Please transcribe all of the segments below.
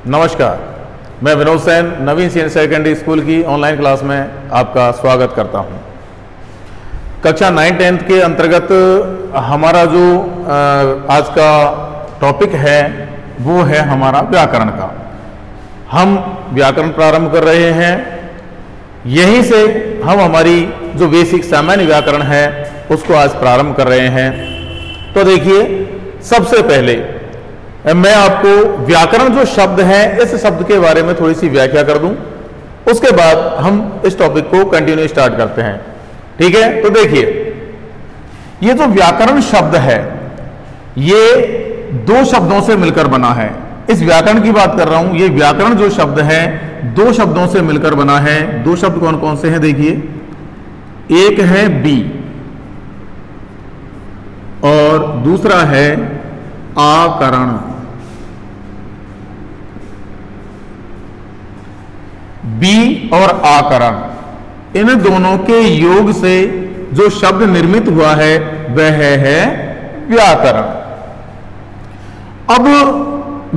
नमस्कार, मैं विनोद सेन नवीन senior secondary school की ऑनलाइन क्लास में आपका स्वागत करता हूं। कक्षा 9-10 के अंतर्गत हमारा जो आज का टॉपिक है वो है हमारा व्याकरण का। हम व्याकरण प्रारंभ कर रहे हैं, यहीं से हम हमारी जो बेसिक सामान्य व्याकरण है उसको आज प्रारंभ कर रहे हैं। तो देखिए, सबसे पहले मैं आपको व्याकरण जो शब्द है इस शब्द के बारे में थोड़ी सी व्याख्या कर दूं, उसके बाद हम इस टॉपिक को कंटिन्यू स्टार्ट करते हैं। ठीक है, तो देखिए, ये जो व्याकरण शब्द है ये दो शब्दों से मिलकर बना है। इस व्याकरण की बात कर रहा हूं। ये व्याकरण जो शब्द है दो शब्दों से मिलकर बना है। दो शब्द कौन कौन से हैं? देखिए, एक है बी और दूसरा है आकरण। बी और आकरण, इन दोनों के योग से जो शब्द निर्मित हुआ है वह है व्याकरण। अब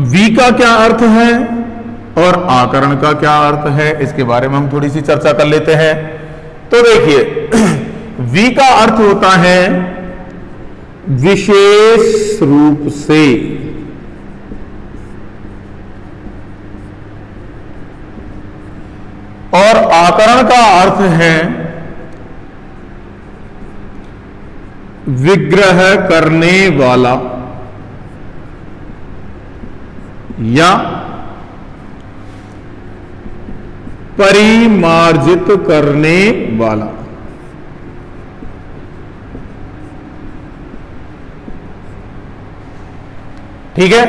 वी का क्या अर्थ है और आकरण का क्या अर्थ है, इसके बारे में हम थोड़ी सी चर्चा कर लेते हैं। तो देखिए, वी का अर्थ होता है विशेष रूप से, और आकरण का अर्थ है विग्रह करने वाला या परिमार्जित करने वाला। ठीक है,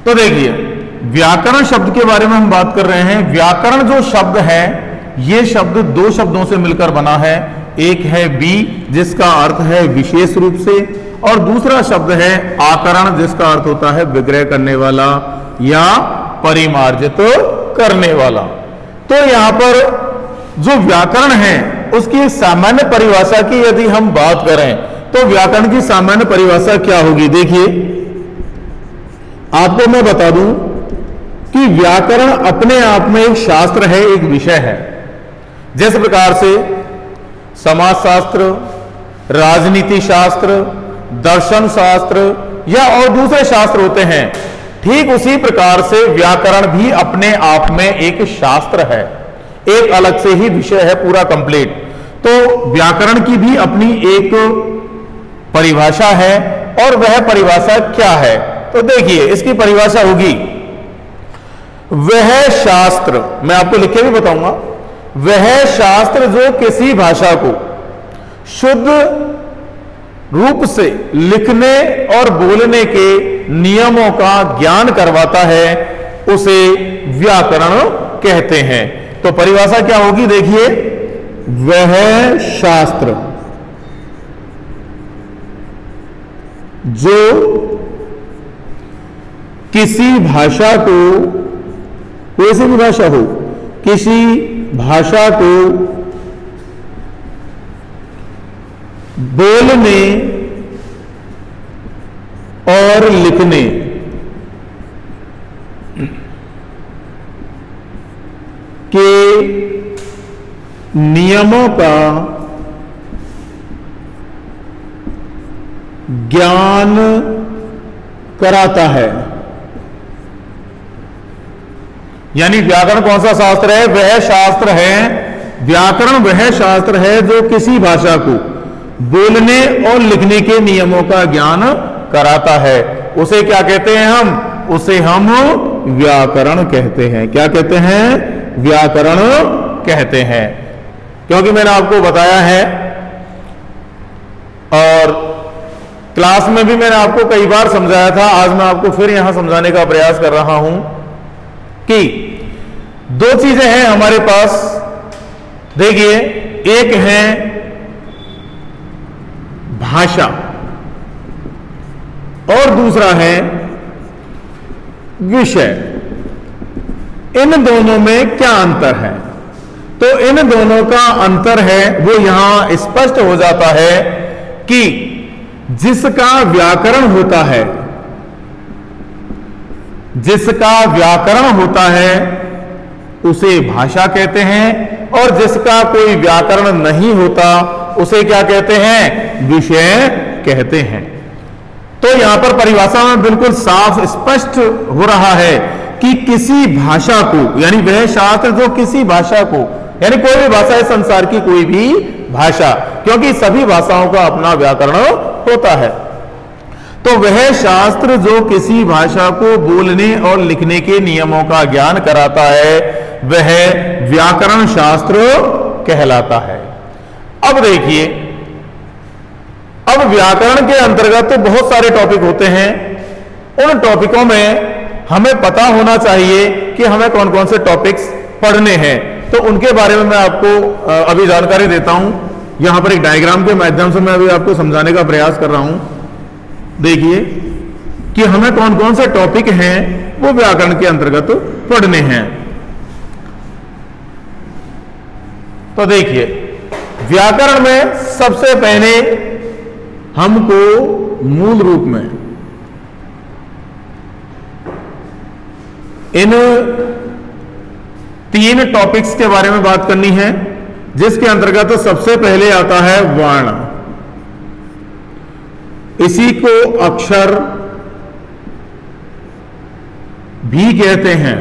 तो देखिए, व्याकरण शब्द के बारे में हम बात कर रहे हैं। व्याकरण जो शब्द है ये शब्द दो शब्दों से मिलकर बना है। एक है बी जिसका अर्थ है विशेष रूप से, और दूसरा शब्द है आकरण जिसका अर्थ होता है विग्रह करने वाला या परिमार्जित करने वाला। तो यहां पर जो व्याकरण है उसकी सामान्य परिभाषा की यदि हम बात करें तो व्याकरण की सामान्य परिभाषा क्या होगी? देखिए, आपको मैं बता दूं कि व्याकरण अपने आप में एक शास्त्र है, एक विषय है। जिस प्रकार से समाजशास्त्र, राजनीति शास्त्र, दर्शन शास्त्र या और दूसरे शास्त्र होते हैं, ठीक उसी प्रकार से व्याकरण भी अपने आप में एक शास्त्र है, एक अलग से ही विषय है, पूरा कंप्लीट। तो व्याकरण की भी अपनी एक परिभाषा है, और वह परिभाषा क्या है? तो देखिए, इसकी परिभाषा होगी वह शास्त्र, मैं आपको लिख के भी बताऊंगा, वह शास्त्र जो किसी भाषा को शुद्ध रूप से लिखने और बोलने के नियमों का ज्ञान करवाता है, उसे व्याकरण कहते हैं। तो परिभाषा क्या होगी? देखिए, वह शास्त्र जो किसी भाषा को, कोई सी भी भाषा हो, किसी भाषा को बोलने और लिखने के नियमों का ज्ञान कराता है। यानी व्याकरण कौन सा शास्त्र है? वह शास्त्र है, व्याकरण वह शास्त्र है जो किसी भाषा को बोलने और लिखने के नियमों का ज्ञान कराता है। उसे क्या कहते हैं हम? उसे हम व्याकरण कहते हैं। क्या कहते हैं? व्याकरण कहते हैं। क्योंकि मैंने आपको बताया है और क्लास में भी मैंने आपको कई बार समझाया था, आज मैं आपको फिर यहां समझाने का प्रयास कर रहा हूं कि दो चीजें हैं हमारे पास। देखिए, एक है भाषा और दूसरा है विषय। इन दोनों में क्या अंतर है? तो इन दोनों का अंतर है वो यहां स्पष्ट हो जाता है कि जिसका व्याकरण होता है जिसका व्याकरण होता है उसे भाषा कहते हैं, और जिसका कोई व्याकरण नहीं होता उसे क्या कहते हैं? विषय कहते हैं। तो यहां पर परिभाषा में बिल्कुल साफ स्पष्ट हो रहा है कि किसी भाषा को, यानी वह शास्त्र जो किसी भाषा को, यानी कोई भी भाषा है संसार की, कोई भी भाषा, क्योंकि सभी भाषाओं का अपना व्याकरण होता है, तो वह शास्त्र जो किसी भाषा को बोलने और लिखने के नियमों का ज्ञान कराता है वह व्याकरण शास्त्र कहलाता है। अब देखिए, अब व्याकरण के अंतर्गत तो बहुत सारे टॉपिक होते हैं। उन टॉपिकों में हमें पता होना चाहिए कि हमें कौन कौन से टॉपिक्स पढ़ने हैं, तो उनके बारे में मैं आपको अभी जानकारी देता हूं। यहां पर एक डायग्राम के माध्यम से मैं अभी आपको समझाने का प्रयास कर रहा हूं। देखिए कि हमें कौन कौन से टॉपिक हैं वो व्याकरण के अंतर्गत पढ़ने हैं। तो देखिए, व्याकरण में सबसे पहले हमको मूल रूप में इन 3 टॉपिक्स के बारे में बात करनी है, जिसके अंतर्गत सबसे पहले आता है वर्ण। इसी को अक्षर भी कहते हैं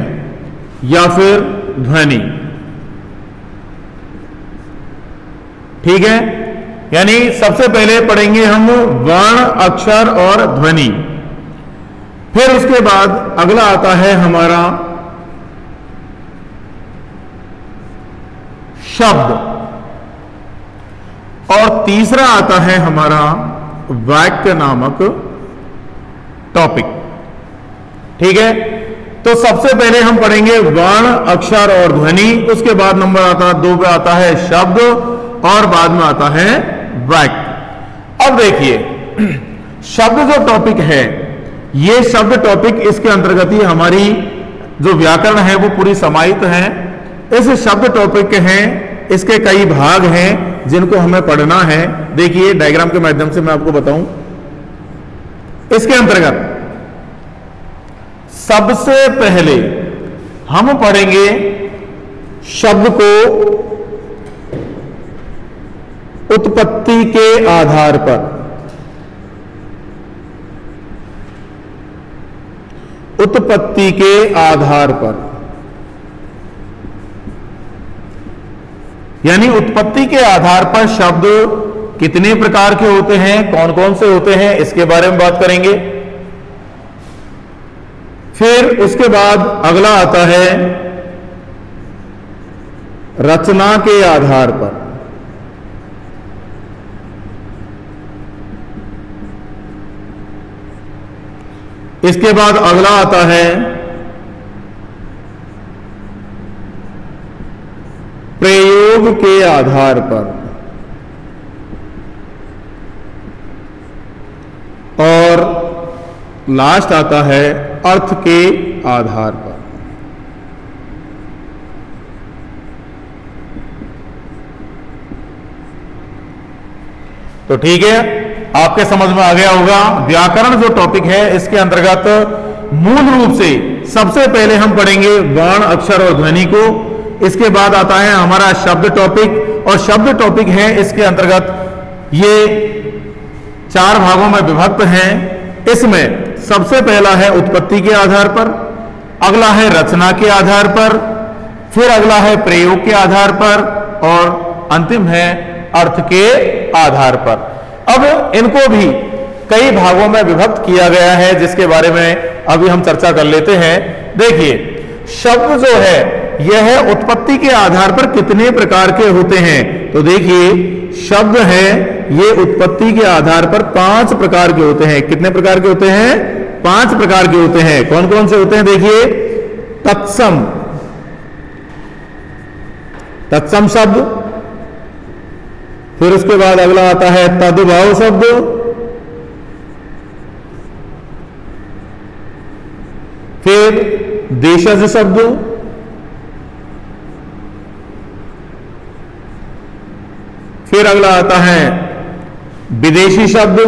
या फिर ध्वनि। ठीक है, यानी सबसे पहले पढ़ेंगे हम वर्ण, अक्षर और ध्वनि। फिर उसके बाद अगला आता है हमारा शब्द, और तीसरा आता है हमारा वाक्य नामक टॉपिक। ठीक है, तो सबसे पहले हम पढ़ेंगे वर्ण, अक्षर और ध्वनि। उसके बाद नंबर आता 2 पे आता है शब्द, और बाद में आता है वाक्य। अब देखिए, शब्द जो टॉपिक है, ये शब्द टॉपिक इसके अंतर्गत ही हमारी जो व्याकरण है वो पूरी समाहित है। इस शब्द टॉपिक हैं, इसके कई भाग हैं जिनको हमें पढ़ना है। देखिए डायग्राम के माध्यम से मैं आपको बताऊं। इसके अंतर्गत सबसे पहले हम पढ़ेंगे शब्द को उत्पत्ति के आधार पर। उत्पत्ति के आधार पर, यानी उत्पत्ति के आधार पर शब्द कितने प्रकार के होते हैं, कौन कौन से होते हैं, इसके बारे में बात करेंगे। फिर उसके बाद अगला आता है रचना के आधार पर। इसके बाद अगला आता है प्रयोग के आधार पर, और लास्ट आता है अर्थ के आधार पर। तो ठीक है, आपके समझ में आ गया होगा। व्याकरण जो टॉपिक है इसके अंतर्गत मूल रूप से सबसे पहले हम पढ़ेंगे वर्ण, अक्षर और ध्वनि को। इसके बाद आता है हमारा शब्द टॉपिक, और शब्द टॉपिक है इसके अंतर्गत ये 4 भागों में विभक्त हैं। इसमें सबसे पहला है उत्पत्ति के आधार पर, अगला है रचना के आधार पर, फिर अगला है प्रयोग के आधार पर, और अंतिम है अर्थ के आधार पर। अब इनको भी कई भागों में विभक्त किया गया है, जिसके बारे में अभी हम चर्चा कर लेते हैं। देखिए, शब्द जो है यह उत्पत्ति के आधार पर कितने प्रकार के होते हैं। तो देखिए, शब्द है ये उत्पत्ति के आधार पर 5 प्रकार के होते हैं। कितने प्रकार के होते हैं? 5 प्रकार के होते हैं। कौन कौन से होते हैं? देखिए, तत्सम, तत्सम शब्द, फिर उसके बाद अगला आता है तद्भाव शब्द, फिर देशज शब्द, फिर अगला आता है विदेशी शब्द,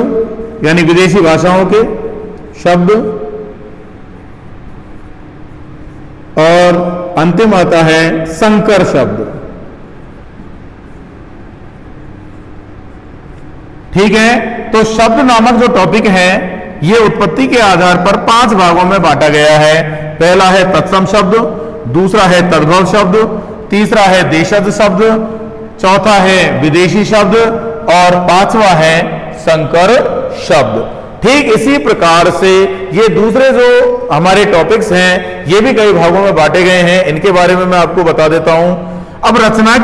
यानी विदेशी भाषाओं के शब्द, और अंतिम आता है संकर शब्द। ठीक है, तो शब्द नामक जो टॉपिक है ये उत्पत्ति के आधार पर 5 भागों में बांटा गया है। पहला है तत्सम शब्द, दूसरा है तद्भव शब्द, तीसरा है देशज शब्द, चौथा है विदेशी शब्द और पांचवा है संकर शब्द। ठीक इसी प्रकार से ये दूसरे जो हमारे टॉपिक्स हैं ये भी कई भागों में बांटे गए हैं, इनके बारे में मैं आपको बता देता हूं। अब रचना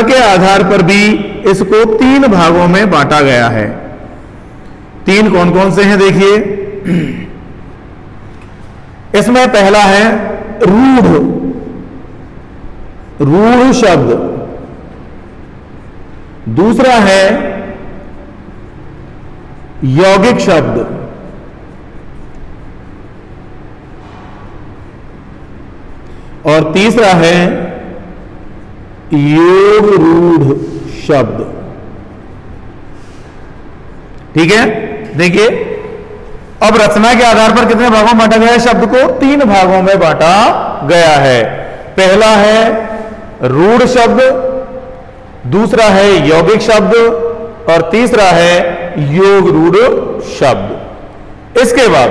के आधार पर भी इसको 3 भागों में बांटा गया है। 3 कौन कौन से हैं देखिए। इसमें पहला है रूढ़ शब्द, दूसरा है यौगिक शब्द, और तीसरा है योग रूढ़ शब्द। ठीक है, देखिए अब रचना के आधार पर कितने भागों में बांटा गया है? शब्द को 3 भागों में बांटा गया है। पहला है रूढ़ शब्द, दूसरा है यौगिक शब्द और तीसरा है योग रूढ़ शब्द। इसके बाद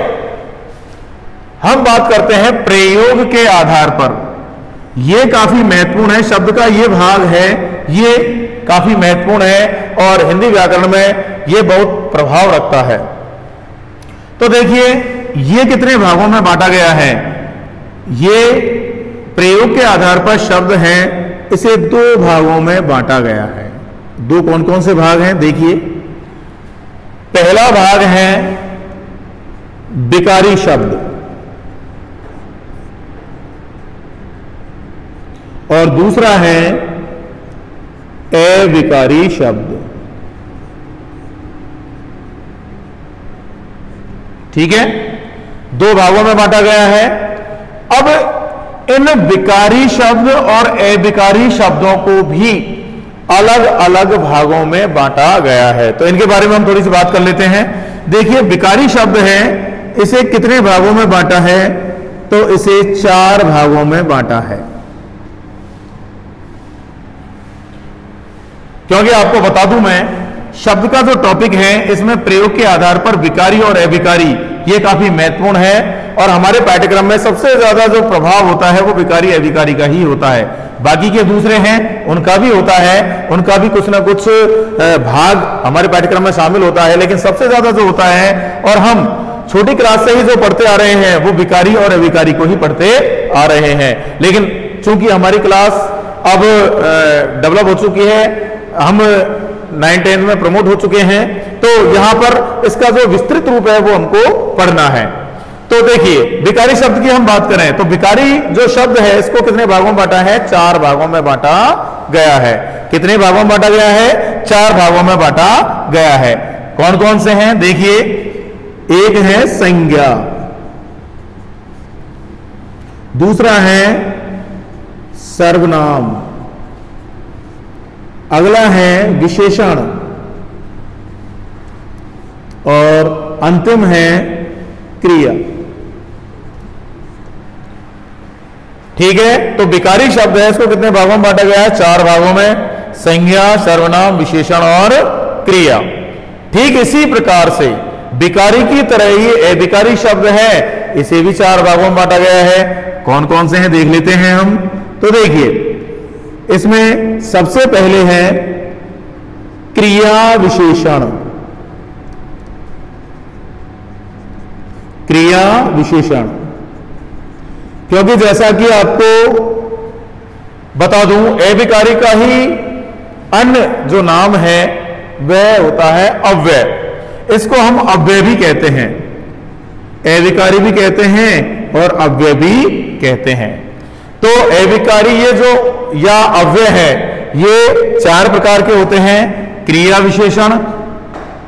हम बात करते हैं प्रयोग के आधार पर। यह काफी महत्वपूर्ण है, शब्द का यह भाग है ये काफी महत्वपूर्ण है और हिंदी व्याकरण में यह बहुत प्रभाव रखता है। तो देखिए ये कितने भागों में बांटा गया है। ये प्रयोग के आधार पर शब्द है, इसे 2 भागों में बांटा गया है। 2 कौन कौन से भाग हैं देखिए। पहला भाग है विकारी शब्द और दूसरा है अविकारी शब्द। ठीक है, 2 भागों में बांटा गया है। अब इन विकारी शब्द और अविकारी शब्दों को भी अलग अलग भागों में बांटा गया है, तो इनके बारे में हम थोड़ी सी बात कर लेते हैं। देखिए विकारी शब्द है, इसे कितने भागों में बांटा है? तो इसे 4 भागों में बांटा है। क्योंकि आपको बता दूं मैं, शब्द का जो टॉपिक है इसमें प्रयोग के आधार पर विकारी और अविकारी ये काफी महत्वपूर्ण है और हमारे पाठ्यक्रम में सबसे ज्यादा जो प्रभाव होता है वो विकारी अविकारी का ही होता है। बाकी के दूसरे हैं उनका भी होता है, उनका भी कुछ ना कुछ भाग हमारे पाठ्यक्रम में शामिल होता है, लेकिन सबसे ज्यादा जो होता है और हम छोटी क्लास से ही जो पढ़ते आ रहे हैं वो विकारी और अविकारी को ही पढ़ते आ रहे हैं। लेकिन चूंकि हमारी क्लास अब डेवलप हो चुकी है, हम 9-10 में प्रमोट हो चुके हैं, तो यहां पर इसका जो विस्तृत रूप है वो हमको पढ़ना है। तो देखिए विकारी शब्द की हम बात करें तो विकारी जो शब्द है इसको कितने भागों में बांटा है? 4 भागों में बांटा गया है। कितने भागों में बांटा गया है? 4 भागों में बांटा गया है। कौन कौन से हैं देखिए। एक है संज्ञा, दूसरा है सर्वनाम, अगला है विशेषण और अंतिम है क्रिया। ठीक है, तो विकारी शब्द है इसको कितने भागों में बांटा गया है? 4 भागों में, संज्ञा, सर्वनाम, विशेषण और क्रिया। ठीक इसी प्रकार से विकारी की तरह ही अविकारी शब्द है, इसे भी 4 भागों में बांटा गया है। कौन कौन से हैं देख लेते हैं हम। तो देखिए इसमें सबसे पहले है क्रिया विशेषण। क्रिया विशेषण, क्योंकि जैसा कि आपको बता दूं अविकारी का ही अन्य जो नाम है वह होता है अव्यय। इसको हम अव्यय भी कहते हैं, अविकारी भी कहते हैं और अव्यय भी कहते हैं। तो अविकारी ये जो या अव्यय है ये 4 प्रकार के होते हैं। क्रिया विशेषण,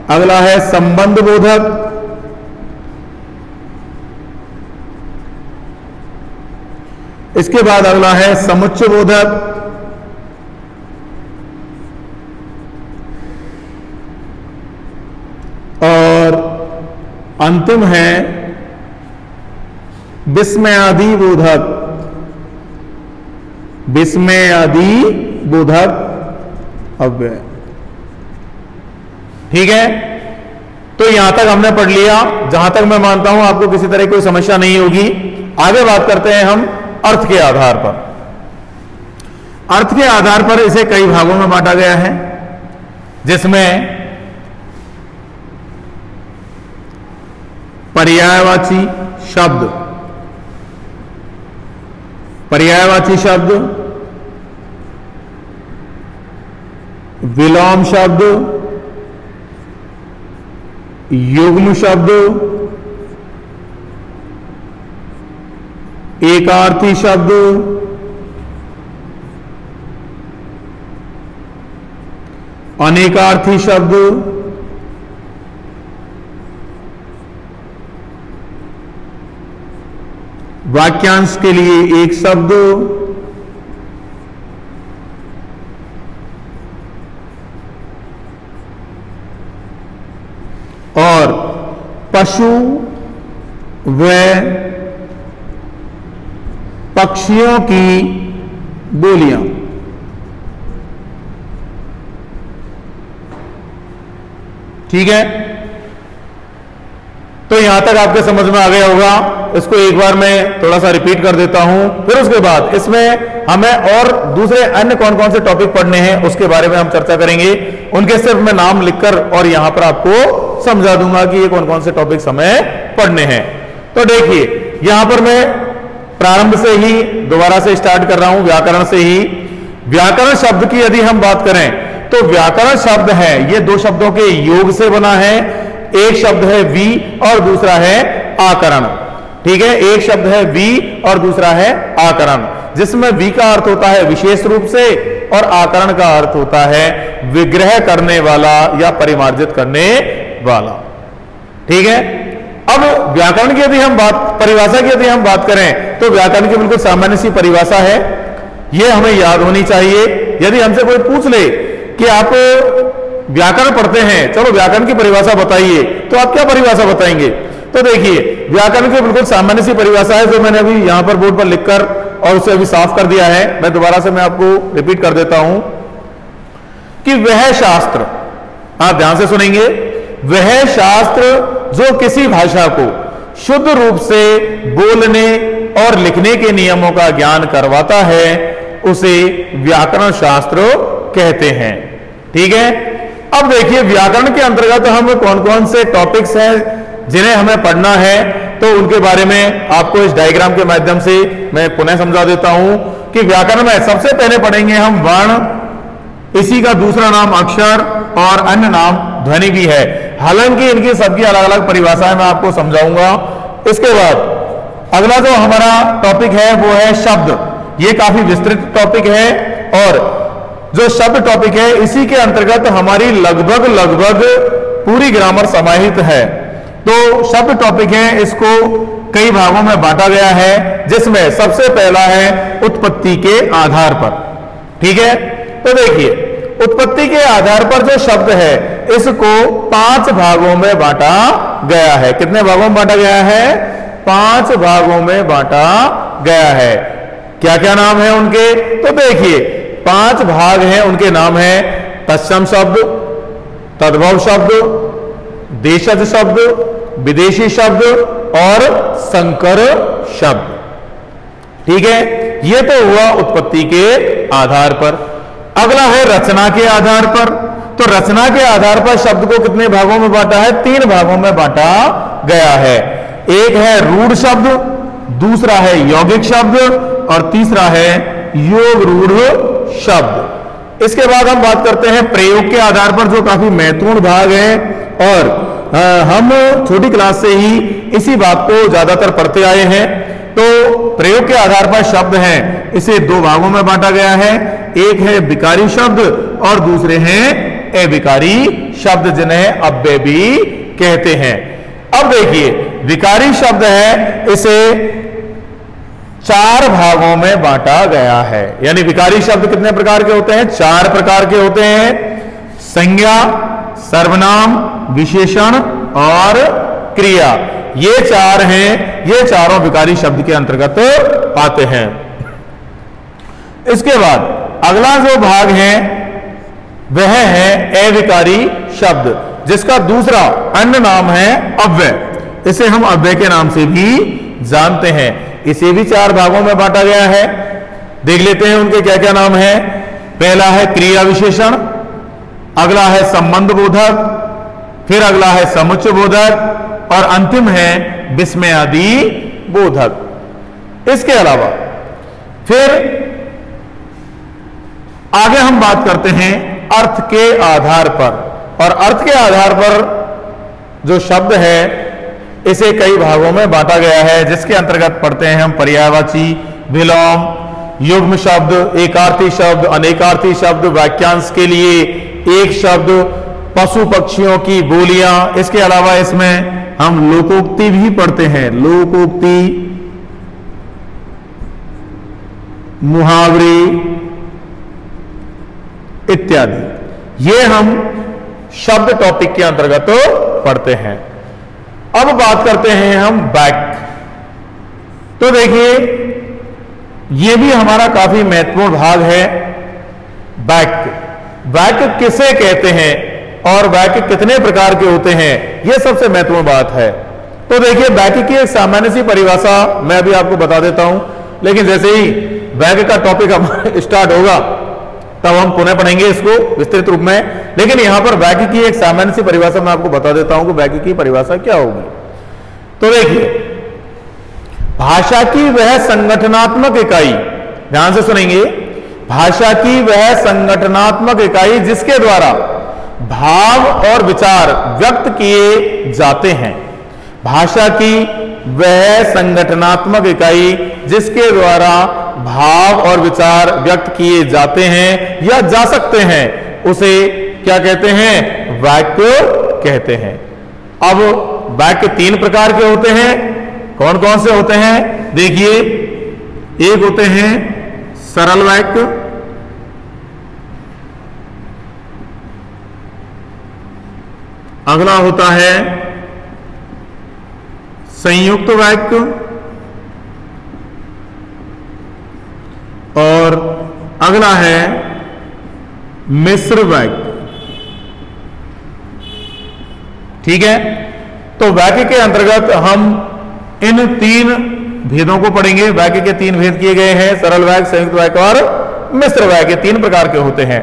अगला है संबंध बोधक, इसके बाद अगला है समुच्चय बोधक, और अंतिम है विस्मयादि बोधक, विस्मयादि बोधक अव्यय। ठीक है, तो यहां तक हमने पढ़ लिया। जहां तक मैं मानता हूं आपको किसी तरह कोई समस्या नहीं होगी। आगे बात करते हैं हम अर्थ के आधार पर। अर्थ के आधार पर इसे कई भागों में बांटा गया है, जिसमें पर्यायवाची शब्द, पर्यायवाची शब्द, विलोम शब्द, युग्म शब्द, एकार्थी शब्द, अनेकार्थी शब्द, वाक्यांश के लिए एक शब्द, और पशु व पक्षियों की बोलियां। ठीक है, तो यहां तक आपके समझ में आ गया होगा। इसको एक बार मैं थोड़ा सा रिपीट कर देता हूं, फिर उसके बाद इसमें हमें और दूसरे अन्य कौन कौन से टॉपिक पढ़ने हैं उसके बारे में हम चर्चा करेंगे। उनके सिर्फ मैं नाम लिखकर और यहां पर आपको समझा दूंगा कि ये कौन कौन से टॉपिक्स हमें पढ़ने हैं। तो देखिए, यहां पर मैं प्रारंभ से ही दोबारा से स्टार्ट कर रहा हूं, व्याकरण से ही। व्याकरण शब्द की यदि हम बात करें तो व्याकरण शब्द है, ये दो शब्दों के योग से बना है। एक शब्द है वी और दूसरा है आकरण। ठीक है, एक शब्द है वी और दूसरा है आकरण, जिसमें वी का अर्थ होता है विशेष रूप से और आकरण का अर्थ होता है विग्रह करने वाला या परिमार्जित करने वाला। ठीक है, अब व्याकरण की यदि हम बात, परिभाषा की यदि हम बात करें तो व्याकरण की बिल्कुल सामान्य सी परिभाषा है, यह हमें याद होनी चाहिए। यदि हमसे कोई पूछ ले कि आप व्याकरण पढ़ते हैं, चलो व्याकरण की परिभाषा बताइए, तो आप क्या परिभाषा बताएंगे? तो देखिए, व्याकरण की बिल्कुल सामान्य सी परिभाषा है जो मैंने अभी यहां पर बोर्ड पर लिखकर और उसे अभी साफ कर दिया है। मैं दोबारा से मैं आपको रिपीट कर देता हूं कि वह शास्त्र, आप ध्यान से सुनेंगे, वह शास्त्र जो किसी भाषा को शुद्ध रूप से बोलने और लिखने के नियमों का ज्ञान करवाता है, उसे व्याकरण शास्त्र कहते हैं। ठीक है, अब देखिए व्याकरण के अंतर्गत हम कौन कौन से टॉपिक्स हैं जिन्हें हमें पढ़ना है, तो उनके बारे में आपको इस डायग्राम के माध्यम से मैं पुनः समझा देता हूं कि व्याकरण में सबसे पहले पढ़ेंगे हम वर्ण, इसी का दूसरा नाम अक्षर और अन्य नाम ध्वनि भी है। हालांकि इनकी सबकी अलग अलग परिभाषाएं मैं आपको समझाऊंगा। इसके बाद अगला जो हमारा टॉपिक है वो है शब्द। ये काफी विस्तृत टॉपिक है और जो शब्द टॉपिक है इसी के अंतर्गत हमारी लगभग पूरी ग्रामर समाहित है। तो शब्द टॉपिक है, इसको कई भागों में बांटा गया है, जिसमें सबसे पहला है उत्पत्ति के आधार पर। ठीक है, तो देखिए उत्पत्ति के आधार पर जो शब्द है इसको 5 भागों में बांटा गया है। कितने भागों में बांटा गया है? 5 भागों में बांटा गया है। क्या क्या नाम है उनके? तो देखिए 5 भाग हैं, उनके नाम है तत्सम शब्द, तद्भव शब्द, देशज शब्द, विदेशी शब्द और संकर शब्द। ठीक है, यह तो हुआ उत्पत्ति के आधार पर। अगला है रचना के आधार पर। तो रचना के आधार पर शब्द को कितने भागों में बांटा है? 3 भागों में बांटा गया है। एक है रूढ़ शब्द, दूसरा है यौगिक शब्द और तीसरा है योग रूढ़ शब्द। इसके बाद हम बात करते हैं प्रयोग के आधार पर, जो काफी महत्वपूर्ण भाग है और हम छोटी क्लास से ही इसी बात को ज्यादातर पढ़ते आए हैं। तो प्रयोग के आधार पर शब्द हैं, इसे 2 भागों में बांटा गया है। एक है विकारी शब्द और दूसरे हैं अविकारी शब्द, जिन्हें अव्यय भी कहते हैं। अब देखिए विकारी शब्द है, इसे 4 भागों में बांटा गया है। यानी विकारी शब्द कितने प्रकार के होते हैं? 4 प्रकार के होते हैं। संज्ञा, सर्वनाम, विशेषण और क्रिया। ये चार हैं, ये चारों विकारी शब्द के अंतर्गत आते हैं। इसके बाद अगला जो भाग है वह है अविकारी शब्द, जिसका दूसरा अन्य नाम है अव्यय। इसे हम अव्यय के नाम से भी जानते हैं। इसे भी चार भागों में बांटा गया है। देख लेते हैं उनके क्या क्या नाम है। पहला है क्रिया विशेषण, अगला है संबंध बोधक, फिर अगला है समुच्चय बोधक और अंतिम है विस्मय आदि बोधक। इसके अलावा फिर आगे हम बात करते हैं अर्थ के आधार पर, और अर्थ के आधार पर जो शब्द है इसे कई भागों में बांटा गया है, जिसके अंतर्गत पढ़ते हैं हम पर्यायवाची, विलोम, युग्म शब्द, एकार्थी शब्द, अनेकार्थी शब्द, वाक्यांश के लिए एक शब्द, पशु पक्षियों की बोलियां। इसके अलावा इसमें हम लोकोक्ति भी पढ़ते हैं, लोकोक्ति, मुहावरे इत्यादि, ये हम शब्द टॉपिक के अंतर्गत पढ़ते हैं। अब बात करते हैं हम वाक्य। तो देखिए ये भी हमारा काफी महत्वपूर्ण भाग है। वाक्य, वाक्य किसे कहते हैं और वाक्य कितने प्रकार के होते हैं, यह सबसे महत्वपूर्ण बात है। तो देखिए वाक्य की एक सामान्य सी परिभाषा मैं भी आपको बता देता हूं, लेकिन जैसे ही वाक्य का टॉपिक हमारा स्टार्ट होगा तब हम पुनः पढ़ेंगे इसको विस्तृत रूप में। लेकिन यहां पर वाक्य की एक सामान्य सी परिभाषा मैं आपको बता देता हूं कि वाक्य की परिभाषा क्या होगी। तो देखिए भाषा की वह संगठनात्मक इकाई, ध्यान से सुनेंगे, भाषा की वह संगठनात्मक इकाई जिसके द्वारा भाव और विचार व्यक्त किए जाते हैं। भाषा की वह संगठनात्मक इकाई जिसके द्वारा भाव और विचार व्यक्त किए जाते हैं या जा सकते हैं, उसे क्या कहते हैं, वाक्य कहते हैं। अब वाक्य तीन प्रकार के होते हैं। कौन कौन से होते हैं देखिए, एक होते हैं सरल वाक्य, अगला होता है संयुक्त वाक्य और अगला है मिश्र वाक्य। ठीक है, तो वाक्य के अंतर्गत हम इन तीन भेदों को पढ़ेंगे। वाक्य के तीन भेद किए गए हैं, सरल वाक्य, संयुक्त वाक्य और मिश्र वाक्य, तीन प्रकार के होते हैं।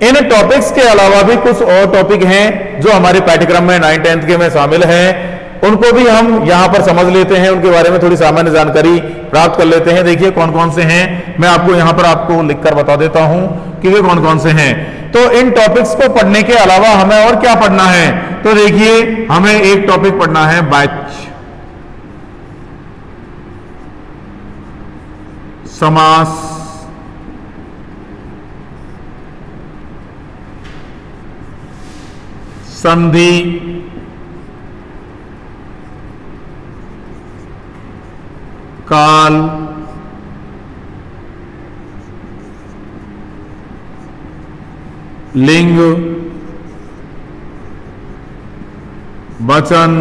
इन टॉपिक्स के अलावा भी कुछ और टॉपिक हैं जो हमारे पाठ्यक्रम में 9th 10th के में शामिल हैं, उनको भी हम यहां पर समझ लेते हैं, उनके बारे में थोड़ी सामान्य जानकारी प्राप्त कर लेते हैं। देखिए कौन कौन से हैं, मैं आपको यहां पर आपको लिखकर बता देता हूं कि वे कौन कौन से हैं। तो इन टॉपिक्स को पढ़ने के अलावा हमें और क्या पढ़ना है, तो देखिए हमें एक टॉपिक पढ़ना है वाच्य, समास, संधि, काल, लिंग, वचन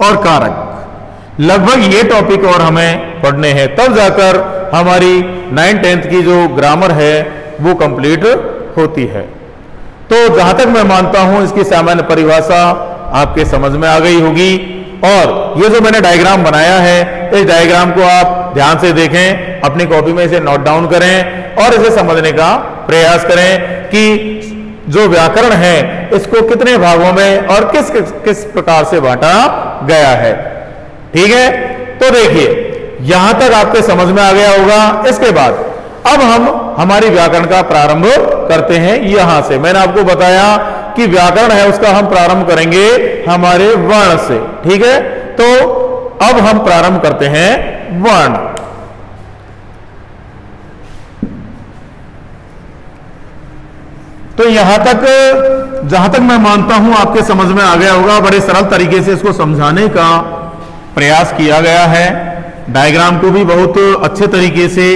और कारक। लगभग ये टॉपिक और हमें पढ़ने हैं, तब जाकर हमारी 9th 10th की जो ग्रामर है वो कंप्लीट होती है। तो जहां तक मैं मानता हूं इसकी सामान्य परिभाषा आपके समझ में आ गई होगी। और ये जो मैंने डायग्राम बनाया है, इस डायग्राम को आप ध्यान से देखें, अपनी कॉपी में इसे नोट डाउन करें और इसे समझने का प्रयास करें कि जो व्याकरण है इसको कितने भागों में और किस किस, किस प्रकार से बांटा गया है। ठीक है, तो देखिए यहां तक आपके समझ में आ गया होगा। इसके बाद अब हम हमारी व्याकरण का प्रारंभ करते हैं। यहां से मैंने आपको बताया कि व्याकरण है उसका हम प्रारंभ करेंगे हमारे वर्ण से। ठीक है, तो अब हम प्रारंभ करते हैं वर्ण। तो यहां तक जहां तक मैं मानता हूं आपके समझ में आ गया होगा। बड़े सरल तरीके से इसको समझाने का प्रयास किया गया है। डायग्राम को भी बहुत अच्छे तरीके से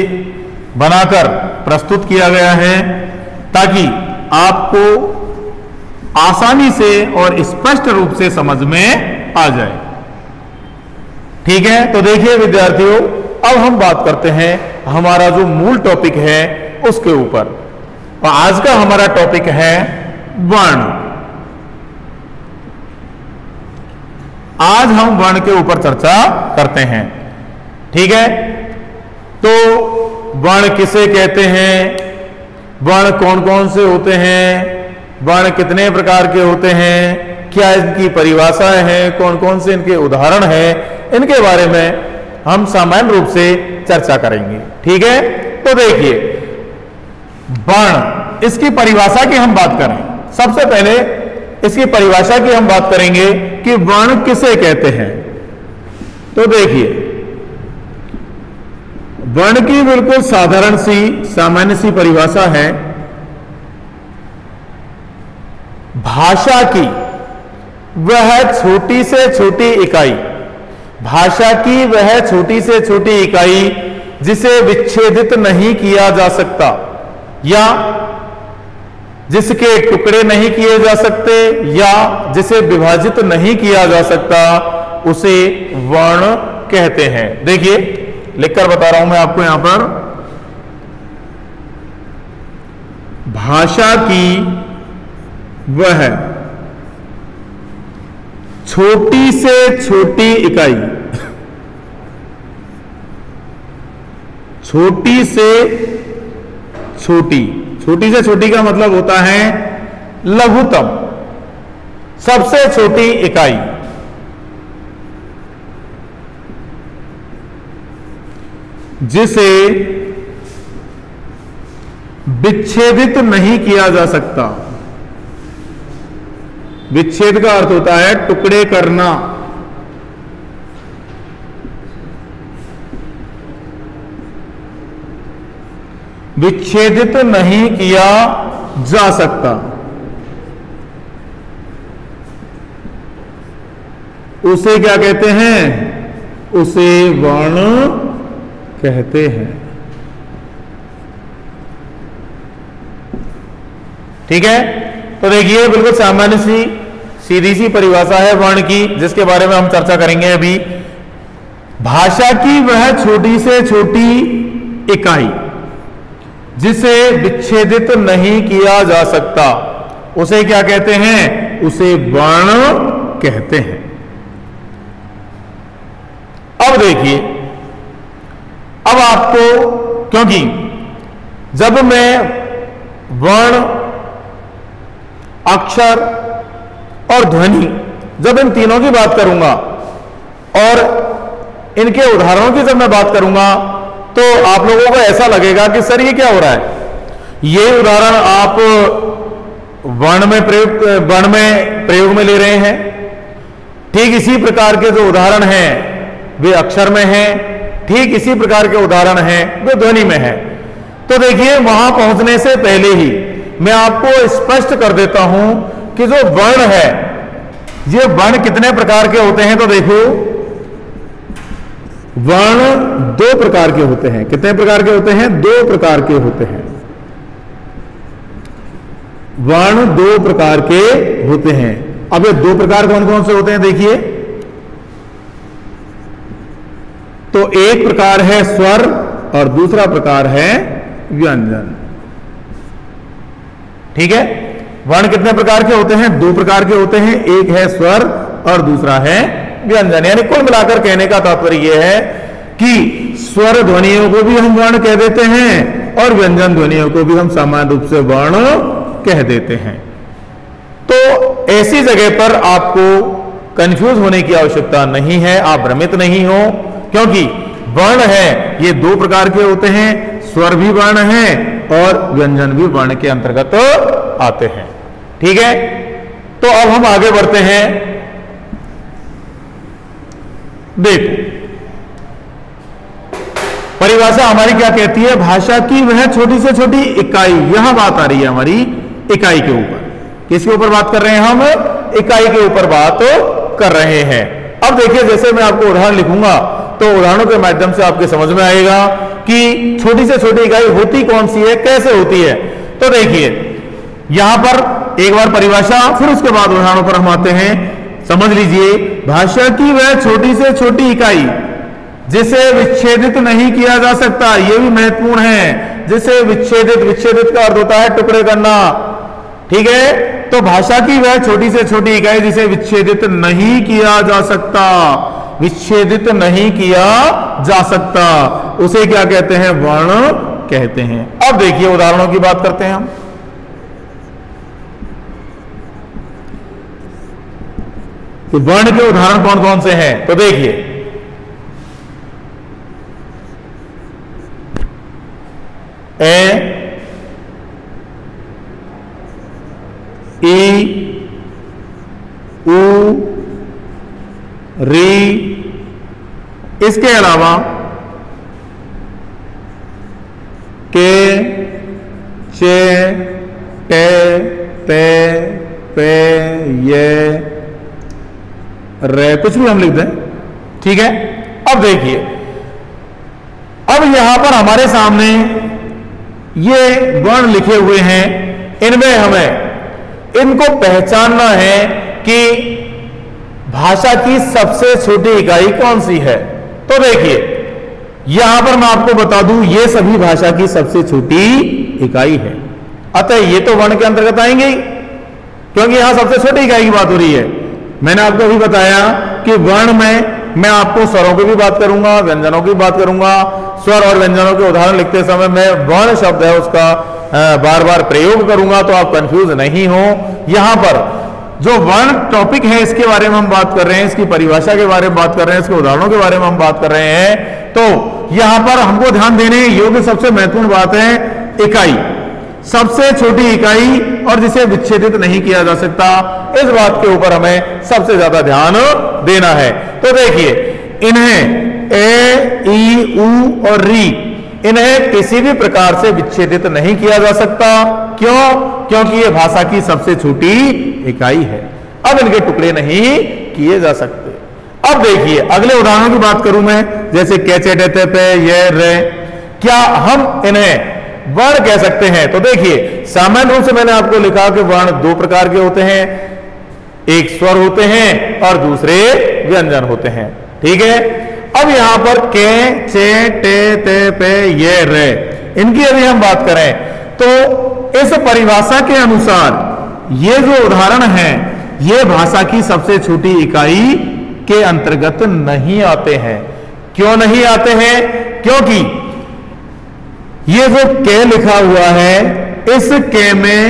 बनाकर प्रस्तुत किया गया है ताकि आपको आसानी से और स्पष्ट रूप से समझ में आ जाए। ठीक है, तो देखिए विद्यार्थियों, अब हम बात करते हैं हमारा जो मूल टॉपिक है उसके ऊपर। और आज का हमारा टॉपिक है वर्ण। आज हम वर्ण के ऊपर चर्चा करते हैं। ठीक है, तो वर्ण किसे कहते हैं, वर्ण कौन कौन से होते हैं, वर्ण कितने प्रकार के होते हैं, क्या इनकी परिभाषाएं हैं, कौन कौन से इनके उदाहरण हैं, इनके बारे में हम सामान्य रूप से चर्चा करेंगे। ठीक है, तो देखिए वर्ण, इसकी परिभाषा की हम बात करें। सबसे पहले इसकी परिभाषा की हम बात करेंगे कि वर्ण किसे कहते हैं। तो देखिए वर्ण की बिल्कुल साधारण सी सामान्य सी परिभाषा है, भाषा की वह छोटी से छोटी इकाई, भाषा की वह छोटी से छोटी इकाई जिसे विच्छेदित नहीं किया जा सकता या जिसके टुकड़े नहीं किए जा सकते या जिसे विभाजित नहीं किया जा सकता, उसे वर्ण कहते हैं। देखिए लिखकर बता रहा हूं मैं आपको यहां पर, भाषा की वह छोटी से छोटी इकाई, छोटी से छोटी, छोटी से छोटी का मतलब होता है लघुतम, सबसे छोटी इकाई, जिसे विच्छेदित नहीं किया जा सकता। विच्छेद का अर्थ होता है टुकड़े करना। विच्छेदित नहीं किया जा सकता, उसे क्या कहते हैं, उसे वर्ण कहते हैं। ठीक है, तो देखिए बिल्कुल सामान्य सी सीधी सी परिभाषा है वर्ण की, जिसके बारे में हम चर्चा करेंगे अभी। भाषा की वह छोटी से छोटी इकाई जिसे विच्छेदित नहीं किया जा सकता, उसे क्या कहते हैं, उसे वर्ण कहते हैं। अब देखिए, अब आपको, क्योंकि जब मैं वर्ण, अक्षर और ध्वनि, जब इन तीनों की बात करूंगा और इनके उदाहरणों की जब मैं बात करूंगा, तो आप लोगों को ऐसा लगेगा कि सर ये क्या हो रहा है, ये उदाहरण आप वर्ण में प्रयोग में ले रहे हैं। ठीक इसी प्रकार के जो उदाहरण हैं वे अक्षर में हैं, ठीक इसी प्रकार के उदाहरण हैं वे ध्वनि में हैं। तो देखिए वहां पहुंचने से पहले ही मैं आपको स्पष्ट कर देता हूं कि जो वर्ण है, ये वर्ण कितने प्रकार के होते हैं। तो देखो वर्ण दो प्रकार के होते हैं। कितने प्रकार के होते हैं, दो प्रकार के होते हैं। वर्ण दो प्रकार के होते हैं। अब ये दो प्रकार कौन कौन से होते हैं देखिए, तो एक प्रकार है स्वर और दूसरा प्रकार है व्यंजन। ठीक है, वर्ण कितने प्रकार के होते हैं, दो प्रकार के होते हैं, एक है स्वर और दूसरा है व्यंजन। यानी कुल मिलाकर कहने का तात्पर्य यह है कि स्वर ध्वनियों को भी हम वर्ण कह देते हैं और व्यंजन ध्वनियों को भी हम सामान्य रूप से वर्ण कह देते हैं। तो ऐसी जगह पर आपको कंफ्यूज होने की आवश्यकता नहीं है, आप भ्रमित नहीं हो, क्योंकि वर्ण है ये दो प्रकार के होते हैं, स्वर भी वर्ण है और व्यंजन भी वर्ण के अंतर्गत आते हैं। ठीक है, तो अब हम आगे बढ़ते हैं। देखो परिभाषा हमारी क्या कहती है, भाषा की वह छोटी से छोटी इकाई, यहां बात आ रही है हमारी इकाई के ऊपर। किसके ऊपर बात कर रहे हैं हम, इकाई के ऊपर बात कर रहे हैं। अब देखिए जैसे मैं आपको उदाहरण लिखूंगा तो उदाहरणों के माध्यम से आपके समझ में आएगा कि छोटी से छोटी इकाई होती कौन सी है, कैसे होती है। तो देखिए यहां पर एक बार परिभाषा, फिर उसके बाद उदाहरणों पर हम आते हैं। समझ लीजिए, भाषा की वह छोटी से छोटी इकाई जिसे विच्छेदित नहीं किया जा सकता, यह भी महत्वपूर्ण है। जिसे विच्छेदित, विच्छेदित का अर्थ होता है टुकड़े करना, ठीक है। तो भाषा की वह छोटी से छोटी इकाई जिसे विच्छेदित नहीं किया जा सकता, विच्छेदित नहीं किया जा सकता, उसे क्या कहते हैं? वर्ण कहते हैं। अब देखिए उदाहरणों की बात करते हैं हम। तो वर्ण के उदाहरण कौन कौन से हैं? तो देखिए, ए, ई, उ, री, इसके अलावा के, चे, टे, ते, पे, ये, रे, कुछ भी हम लिख दें, ठीक है। अब देखिए, अब यहां पर हमारे सामने ये वर्ण लिखे हुए हैं, इनमें हमें इनको पहचानना है कि भाषा की सबसे छोटी इकाई कौन सी है। तो देखिए, यहां पर मैं आपको बता दूं, ये सभी भाषा की सबसे छोटी इकाई है, अतः ये तो वर्ण के अंतर्गत आएंगे ही, क्योंकि यहां सबसे छोटी इकाई की बात हो रही है। मैंने आपको अभी बताया कि वर्ण में मैं आपको स्वरों की भी बात करूंगा, व्यंजनों की बात करूंगा। स्वर और व्यंजनों के उदाहरण लिखते समय मैं वर्ण शब्द है उसका बार बार प्रयोग करूंगा, तो आप कंफ्यूज नहीं हो। यहां पर जो वर्ण टॉपिक है इसके बारे में हम बात कर रहे हैं, इसकी परिभाषा के बारे में बात कर रहे हैं, इसके उदाहरणों के बारे में हम बात कर रहे हैं। तो यहां पर हमको ध्यान देने योग्य सबसे महत्वपूर्ण बात है इकाई, सबसे छोटी इकाई, और जिसे विच्छेदित नहीं किया जा सकता, इस बात के ऊपर हमें सबसे ज्यादा ध्यान देना है। तो देखिए, इन्हें ए, ई, उ और री, इन्हें किसी भी प्रकार से विच्छेदित नहीं किया जा सकता। क्यों? क्योंकि यह भाषा की सबसे छोटी इकाई है। अब इनके टुकड़े नहीं किए जा सकते। अब देखिए, अगले उदाहरणों की बात करूं मैं, जैसे कैचे, टेते, पे, ये, रे, क्या हम इन्हें वर्ण कह सकते हैं? तो देखिए, सामान्य रूप से मैंने आपको लिखा कि वर्ण दो प्रकार के होते हैं, एक स्वर होते हैं और दूसरे व्यंजन होते हैं, ठीक है। अब यहां पर के, चे, टे, ते, पे, ये, रे, इनकी यदि हम बात करें तो इस परिभाषा के अनुसार ये जो उदाहरण है, ये भाषा की सबसे छोटी इकाई के अंतर्गत नहीं आते हैं। क्यों नहीं आते हैं? क्योंकि ये जो के लिखा हुआ है, इस के में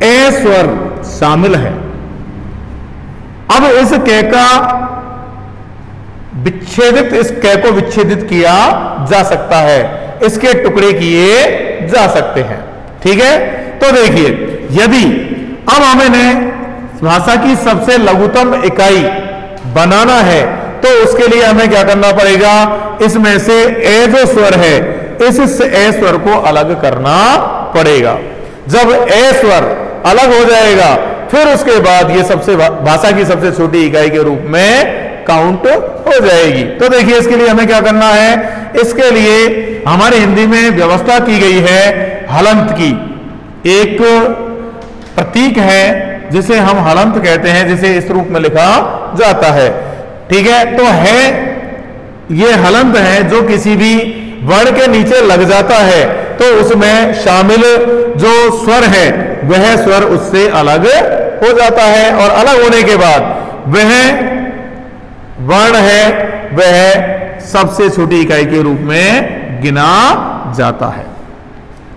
ए स्वर शामिल है। अब इस के का विच्छेदित, इस कै को विच्छेदित किया जा सकता है, इसके टुकड़े किए जा सकते हैं, ठीक है। तो देखिए, यदि अब हमें भाषा की सबसे लघुतम इकाई बनाना है, तो उसके लिए हमें क्या करना पड़ेगा? इसमें से ए जो स्वर है, इस ए स्वर को अलग करना पड़ेगा। जब ए स्वर अलग हो जाएगा, फिर उसके बाद ये सबसे भाषा की सबसे छोटी इकाई के रूप में काउंट हो जाएगी। तो देखिए, इसके लिए हमें क्या करना है? इसके लिए हमारे हिंदी में व्यवस्था की गई है हलंत की। एक प्रतीक है जिसे हम हलंत कहते हैं, जिसे इस रूप में लिखा जाता है, ठीक है। तो है, ये हलंत है जो किसी भी वर्ण के नीचे लग जाता है, तो उसमें शामिल जो स्वर है वह स्वर उससे अलग हो जाता है, और अलग होने के बाद वह वर्ण है वह सबसे छोटी इकाई के रूप में गिना जाता है।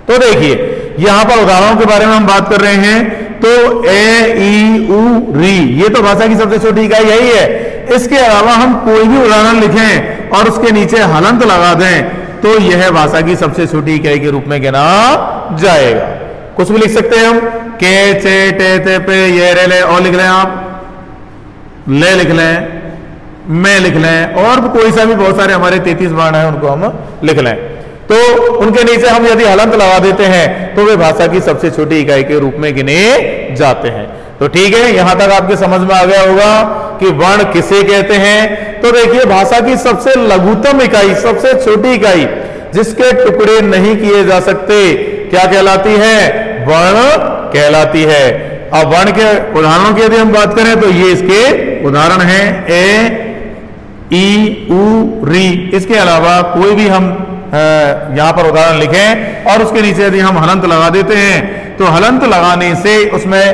तो देखिए, यहां पर उदाहरणों के बारे में हम बात कर रहे हैं। तो ए, ई, उ, री, ये तो भाषा की सबसे छोटी इकाई यही है। इसके अलावा हम कोई भी उदाहरण लिखें और उसके नीचे हलंत लगा दें, तो यह भाषा की सबसे छोटी इकाई के रूप में गिना जाएगा। कुछ भी लिख सकते हैं हम, के, चे, टे, ते, पे, ये, रे, ले, और लिख लें आप, ले लिख लें, मैं लिख लें, और कोई सा भी बहुत सारे हमारे 33 वर्ण हैं उनको हम लिख लें। तो उनके नीचे हम यदि हलंत लगा देते हैं तो वे भाषा की सबसे छोटी इकाई के रूप में गिने जाते हैं। तो ठीक है, यहां तक आपके समझ में आ गया होगा कि वर्ण किसे कहते हैं। तो देखिए, भाषा की सबसे लघुतम इकाई, सबसे छोटी इकाई जिसके टुकड़े नहीं किए जा सकते, क्या कहलाती है? वर्ण कहलाती है। अब वर्ण के उदाहरणों की यदि हम बात करें तो ये इसके उदाहरण हैं, ए, ई, उ, री। इसके अलावा कोई भी हम यहां पर उदाहरण लिखें और उसके नीचे यदि हम हलंत लगा देते हैं तो हलंत लगाने से उसमें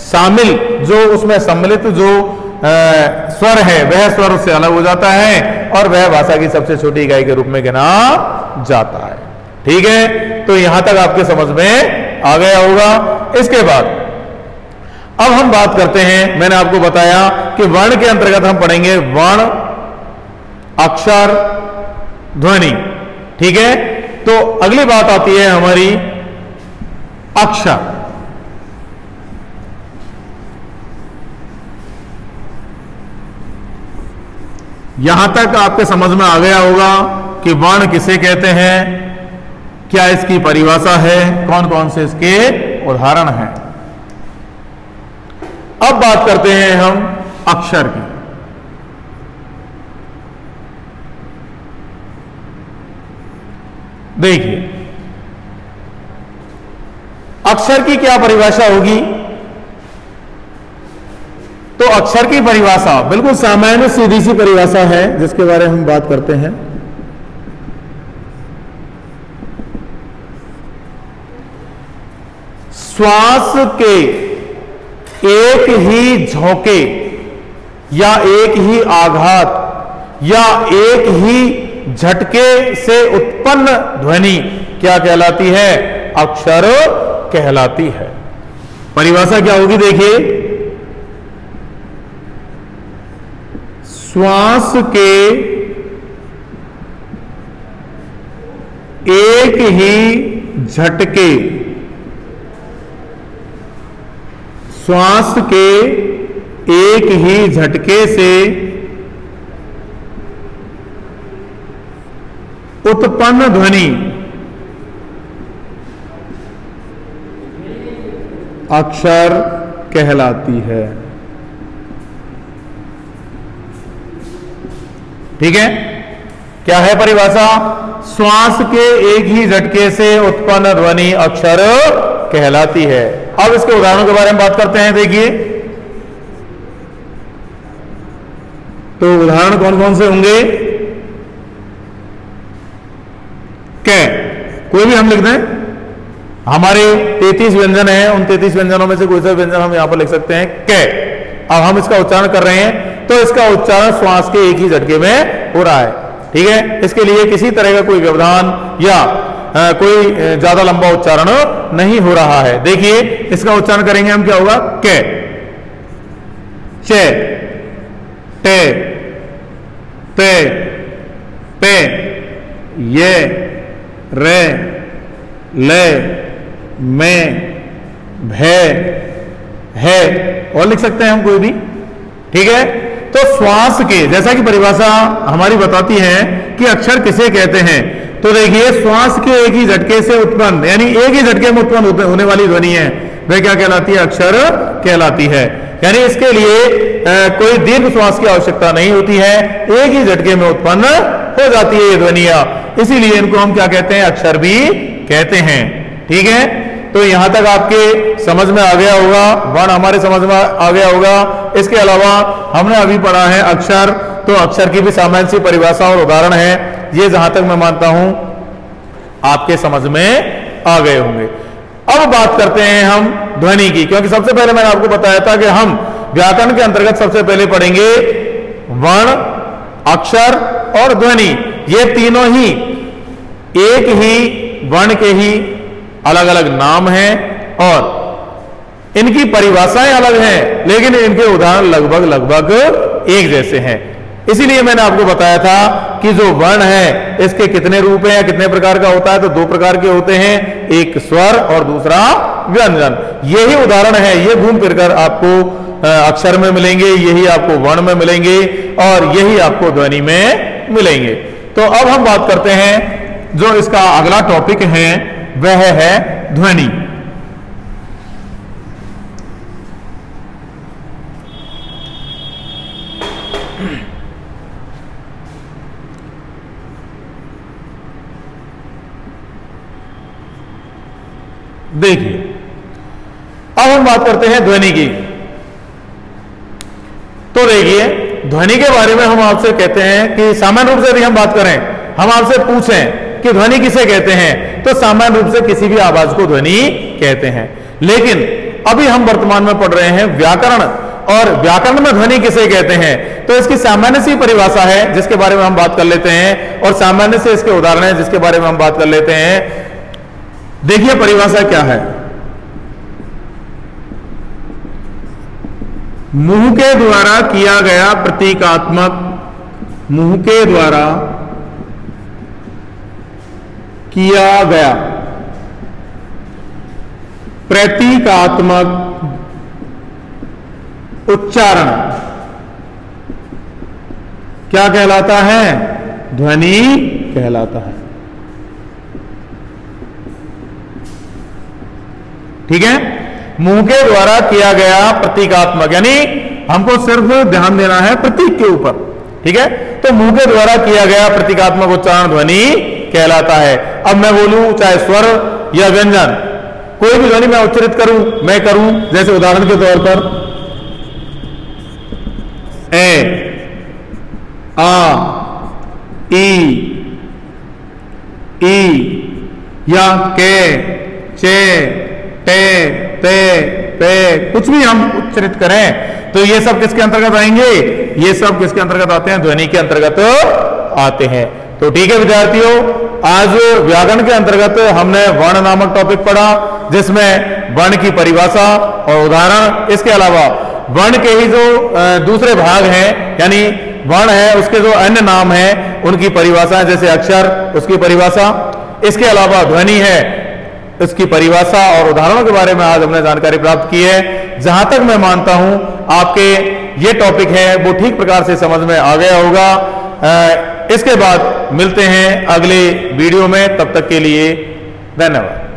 शामिल जो उसमें सम्मिलित जो स्वर है वह स्वर उससे अलग हो जाता है और वह भाषा की सबसे छोटी इकाई के रूप में गिना जाता है। ठीक है, तो यहां तक आपके समझ में आ गया होगा। इसके बाद अब हम बात करते हैं, मैंने आपको बताया कि वर्ण के अंतर्गत हम पढ़ेंगे वर्ण, अक्षर, ध्वनि। ठीक है, तो अगली बात आती है हमारी अक्षर। यहां तक आपके समझ में आ गया होगा कि वर्ण किसे कहते हैं, क्या इसकी परिभाषा है, कौन कौन से इसके उदाहरण हैं। अब बात करते हैं हम अक्षर की। देखिए, अक्षर की क्या परिभाषा होगी। तो अक्षर की परिभाषा बिल्कुल सामान्य सीधी सी परिभाषा है जिसके बारे में हम बात करते हैं। श्वास के एक ही झोंके या एक ही आघात या एक ही झटके से उत्पन्न ध्वनि क्या कहलाती है, अक्षर कहलाती है। परिभाषा क्या होगी, देखिए, श्वास के एक ही झटके, श्वास के एक ही झटके से उत्पन्न ध्वनि अक्षर कहलाती है। ठीक है, क्या है परिभाषा, श्वास के एक ही झटके से उत्पन्न ध्वनि अक्षर कहलाती है। अब इसके उदाहरणों के बारे में बात करते हैं। देखिए, तो उदाहरण कौन कौन से होंगे, कै, कोई भी हम लिख दें। हमारे 33 व्यंजन हैं, उन 33 व्यंजनों में से कोई सा व्यंजन हम यहां पर लिख सकते हैं, कै। अब हम इसका उच्चारण कर रहे हैं तो इसका उच्चारण श्वास के एक ही झटके में हो रहा है। ठीक है, इसके लिए किसी तरह का कोई व्यवधान या कोई ज्यादा लंबा उच्चारण नहीं हो रहा है। देखिए, इसका उच्चारण करेंगे हम, क्या होगा, कै, चे, टे, ते, पे, ये, रे, ले, में, भे, है, और लिख सकते हैं हम कोई भी। ठीक है, तो श्वास के, जैसा कि परिभाषा हमारी बताती है कि अक्षर किसे कहते हैं, तो देखिए, श्वास के एक ही झटके से उत्पन्न, यानी एक ही झटके में उत्पन्न होने वाली ध्वनि है, वह क्या कहलाती है, अक्षर कहलाती है। यानी इसके लिए कोई दीर्घ श्वास की आवश्यकता नहीं होती है, एक ही झटके में उत्पन्न हो जाती है ये ध्वनियां, इसीलिए इनको हम क्या कहते हैं, अक्षर भी कहते हैं। ठीक है, तो यहां तक आपके समझ में आ गया होगा, वर्ण हमारे समझ में आ गया होगा। इसके अलावा हमने अभी पढ़ा है अक्षर, तो अक्षर की भी सामान्य सी परिभाषा और उदाहरण है, ये जहां तक मैं मानता हूं आपके समझ में आ गए होंगे। अब बात करते हैं हम ध्वनि की, क्योंकि सबसे पहले मैंने आपको बताया था कि हम व्याकरण के अंतर्गत सबसे पहले पढ़ेंगे वर्ण, अक्षर और ध्वनि। ये तीनों ही एक ही वर्ण के ही अलग अलग नाम हैं और इनकी परिभाषाएं अलग हैं, लेकिन इनके उदाहरण लगभग लगभग एक जैसे हैं। इसीलिए मैंने आपको बताया था कि जो वर्ण है इसके कितने रूप हैं या कितने प्रकार का होता है, तो दो प्रकार के होते हैं, एक स्वर और दूसरा व्यंजन। यही उदाहरण है, ये घूम फिरकर आपको अक्षर में मिलेंगे, यही आपको वर्ण में मिलेंगे और यही आपको ध्वनि में मिलेंगे। तो अब हम बात करते हैं, जो इसका अगला टॉपिक है वह है ध्वनि। देखिए, अब हम बात करते हैं ध्वनि की। तो देखिए, ध्वनि के बारे में हम आपसे कहते हैं कि सामान्य रूप से यदि हम बात करें, हम आपसे पूछें कि ध्वनि किसे कहते हैं, तो सामान्य रूप से किसी भी आवाज को ध्वनि कहते हैं। लेकिन अभी हम वर्तमान में पढ़ रहे हैं व्याकरण, और व्याकरण में ध्वनि किसे कहते हैं, तो इसकी सामान्य सी परिभाषा है जिसके बारे में हम बात कर लेते हैं, और सामान्य से इसके उदाहरण है जिसके बारे में हम बात कर लेते हैं। देखिए परिभाषा क्या है। मुंह के द्वारा किया गया प्रतीकात्मक, मुंह के द्वारा किया गया प्रतीकात्मक उच्चारण क्या कहलाता है? ध्वनि कहलाता है। ठीक है, मुंह के द्वारा किया गया प्रतीकात्मक, यानी हमको सिर्फ ध्यान देना है प्रतीक के ऊपर। ठीक है, तो मुंह के द्वारा किया गया प्रतीकात्मक उच्चारण ध्वनि कहलाता है। अब मैं बोलूं चाहे स्वर या व्यंजन, कोई भी ध्वनि मैं उच्चारित करूं, मैं करूं, जैसे उदाहरण के तौर पर ए, आ, ई या के, चे, टे, ते, पे, कुछ भी हम उच्चारित करें तो ये सब किसके अंतर्गत आएंगे? ये सब किसके अंतर्गत आते हैं? ध्वनि के अंतर्गत आते हैं। तो ठीक है विद्यार्थियों, आज व्याकरण के अंतर्गत हमने वर्ण नामक टॉपिक पढ़ा, जिसमें वर्ण की परिभाषा और उदाहरण, इसके अलावा वर्ण के ही जो दूसरे भाग हैं, यानी वर्ण है उसके जो अन्य नाम हैं उनकी परिभाषा, जैसे अक्षर उसकी परिभाषा, इसके अलावा ध्वनि है उसकी परिभाषा और उदाहरणों के बारे में आज हमने जानकारी प्राप्त की है। जहां तक मैं मानता हूं आपके ये टॉपिक है वो ठीक प्रकार से समझ में आ गया होगा। इसके बाद मिलते हैं अगले वीडियो में, तब तक के लिए धन्यवाद।